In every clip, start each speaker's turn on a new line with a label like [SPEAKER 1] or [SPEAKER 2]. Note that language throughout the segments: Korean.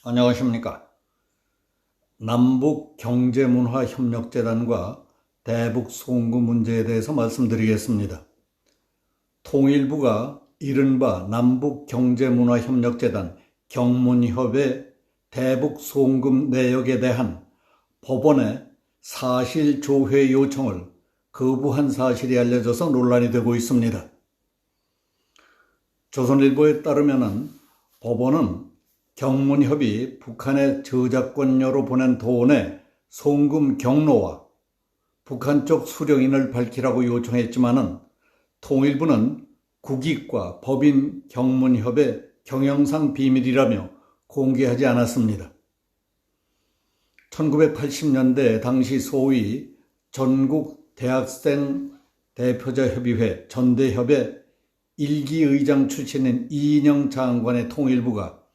[SPEAKER 1] 안녕하십니까. 남북경제문화협력재단과 대북송금 문제에 대해서 말씀드리겠습니다. 통일부가 이른바 남북경제문화협력재단 경문협의 대북송금 내역에 대한 법원의 사실조회 요청을 거부한 사실이 알려져서 논란이 되고 있습니다. 조선일보에 따르면 법원은 경문협이 북한의 저작권료로 보낸 돈의 송금 경로와 북한 쪽 수령인을 밝히라고 요청했지만은 통일부는 국익과 법인 경문협의 경영상 비밀이라며 공개하지 않았습니다. 1980년대 당시 소위 전국 대학생 대표자 협의회 전대협의 1기 의장 출신인 이인영 장관의 통일부가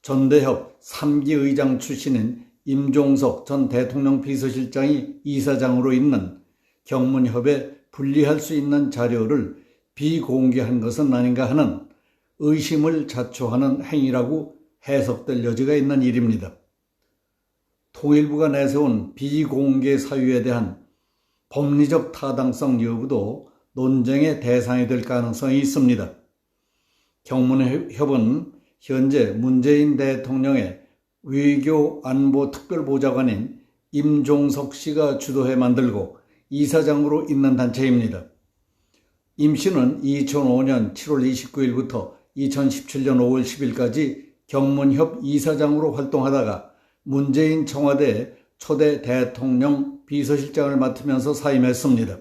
[SPEAKER 1] 전대협 3기 의장 출신인 임종석 전 대통령 비서실장이 이사장으로 있는 경문협에 분리할 수 있는 자료를 비공개한 것은 아닌가 하는 의심을 자초하는 행위라고 해석될 여지가 있는 일입니다. 통일부가 내세운 비공개 사유에 대한 법리적 타당성 여부도 논쟁의 대상이 될 가능성이 있습니다. 경문협은 현재 문재인 대통령의 외교안보특별보좌관인 임종석 씨가 주도해 만들고 이사장으로 있는 단체입니다. 임 씨는 2005년 7월 29일부터 2017년 5월 10일까지 경문협 이사장으로 활동하다가 문재인 청와대 초대 대통령 비서실장을 맡으면서 사임했습니다.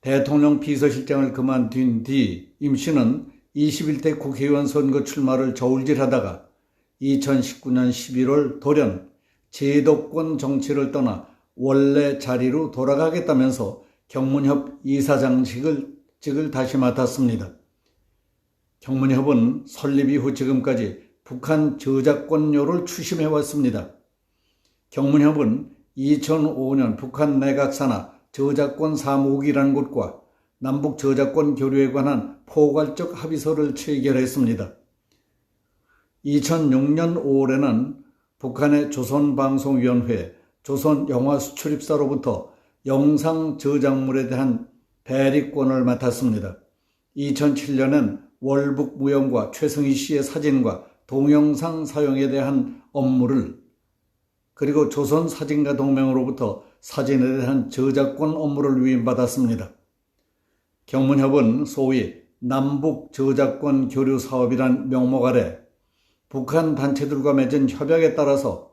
[SPEAKER 1] 대통령 비서실장을 그만둔 뒤 임 씨는 21대 국회의원 선거 출마를 저울질하다가 2019년 11월 돌연 제도권 정치를 떠나 원래 자리로 돌아가겠다면서 경문협 이사장직을 다시 맡았습니다. 경문협은 설립 이후 지금까지 북한 저작권료를 추심해왔습니다. 경문협은 2005년 북한 내각 산하 저작권 사무국이라는 곳과 남북 저작권 교류에 관한 포괄적 합의서를 체결했습니다. 2006년 5월에는 북한의 조선방송위원회, 조선영화수출입사로부터 영상 저작물에 대한 대리권을 맡았습니다. 2007년엔 월북무용과 최승희 씨의 사진과 동영상 사용에 대한 업무를, 그리고 조선사진가 동맹으로부터 사진에 대한 저작권 업무를 위임받았습니다. 경문협은 소위 남북 저작권 교류 사업이란 명목 아래 북한 단체들과 맺은 협약에 따라서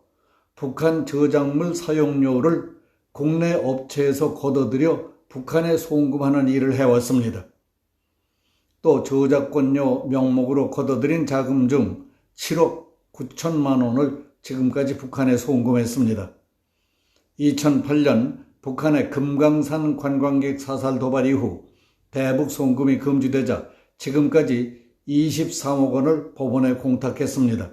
[SPEAKER 1] 북한 저작물 사용료를 국내 업체에서 걷어들여 북한에 송금하는 일을 해왔습니다. 또 저작권료 명목으로 걷어들인 자금 중 7억 9천만 원을 지금까지 북한에 송금했습니다. 2008년 북한의 금강산 관광객 사살 도발 이후 대북 송금이 금지되자 지금까지 23억 원을 법원에 공탁했습니다.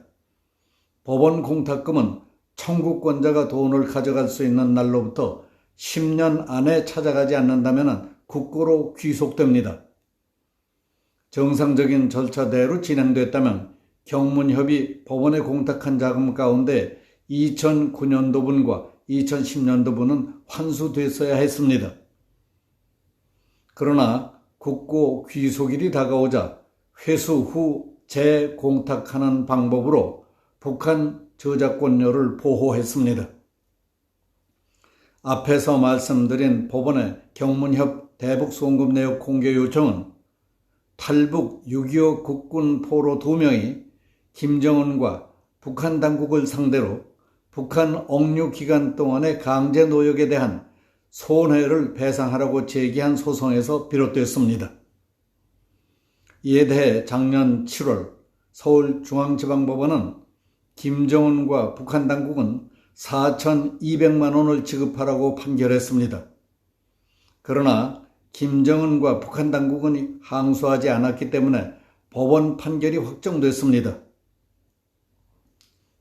[SPEAKER 1] 법원 공탁금은 청구권자가 돈을 가져갈 수 있는 날로부터 10년 안에 찾아가지 않는다면 국고로 귀속됩니다. 정상적인 절차대로 진행됐다면 경문협이 법원에 공탁한 자금 가운데 2009년도분과 2010년도분은 환수됐어야 했습니다. 그러나 국고 귀속일이 다가오자 회수 후 재공탁하는 방법으로 북한 저작권료를 보호했습니다. 앞에서 말씀드린 법원의 경문협 대북송금 내역 공개 요청은 탈북 6.25 국군 포로 2명이 김정은과 북한 당국을 상대로 북한 억류 기간 동안의 강제 노역에 대한 손해를 배상하라고 제기한 소송에서 비롯됐습니다. 이에 대해 작년 7월 서울중앙지방법원은 김정은과 북한 당국은 4,200만 원을 지급하라고 판결했습니다. 그러나 김정은과 북한 당국은 항소하지 않았기 때문에 법원 판결이 확정됐습니다.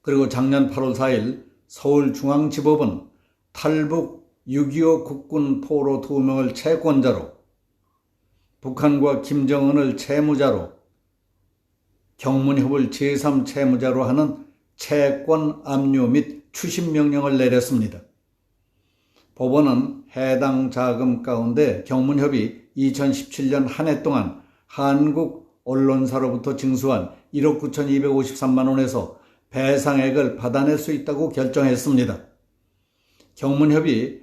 [SPEAKER 1] 그리고 작년 8월 4일 서울중앙지법은 탈북 6.25 국군 포로 2명을 채권자로, 북한과 김정은을 채무자로, 경문협을 제3채무자로 하는 채권 압류 및 추심 명령을 내렸습니다. 법원은 해당 자금 가운데 경문협이 2017년 한 해 동안 한국 언론사로부터 징수한 1억 9,253만 원에서 배상액을 받아낼 수 있다고 결정했습니다. 경문협이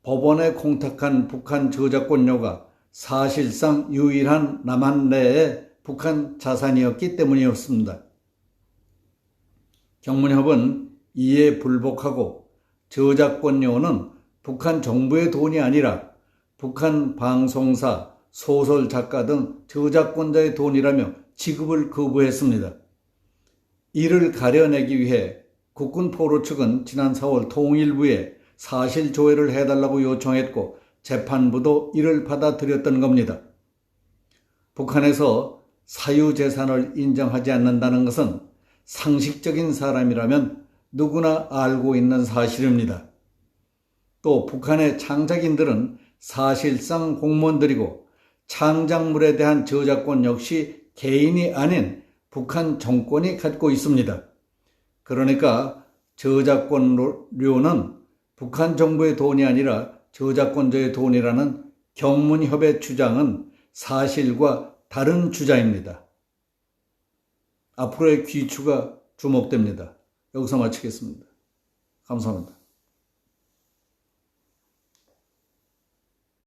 [SPEAKER 1] 법원에 공탁한 북한 저작권료가 사실상 유일한 남한 내의 북한 자산이었기 때문이었습니다. 경문협은 이에 불복하고 저작권료는 북한 정부의 돈이 아니라 북한 방송사, 소설 작가 등 저작권자의 돈이라며 지급을 거부했습니다. 이를 가려내기 위해 국군 포로 측은 지난 4월 통일부에 사실 조회를 해달라고 요청했고 재판부도 이를 받아들였던 겁니다. 북한에서 사유재산을 인정하지 않는다는 것은 상식적인 사람이라면 누구나 알고 있는 사실입니다. 또 북한의 창작인들은 사실상 공무원들이고 창작물에 대한 저작권 역시 개인이 아닌 북한 정권이 갖고 있습니다. 그러니까 저작권료는 북한 정부의 돈이 아니라 저작권자의 돈이라는 경문협의 주장은 사실과 다른 주장입니다. 앞으로의 귀추가 주목됩니다. 여기서 마치겠습니다. 감사합니다.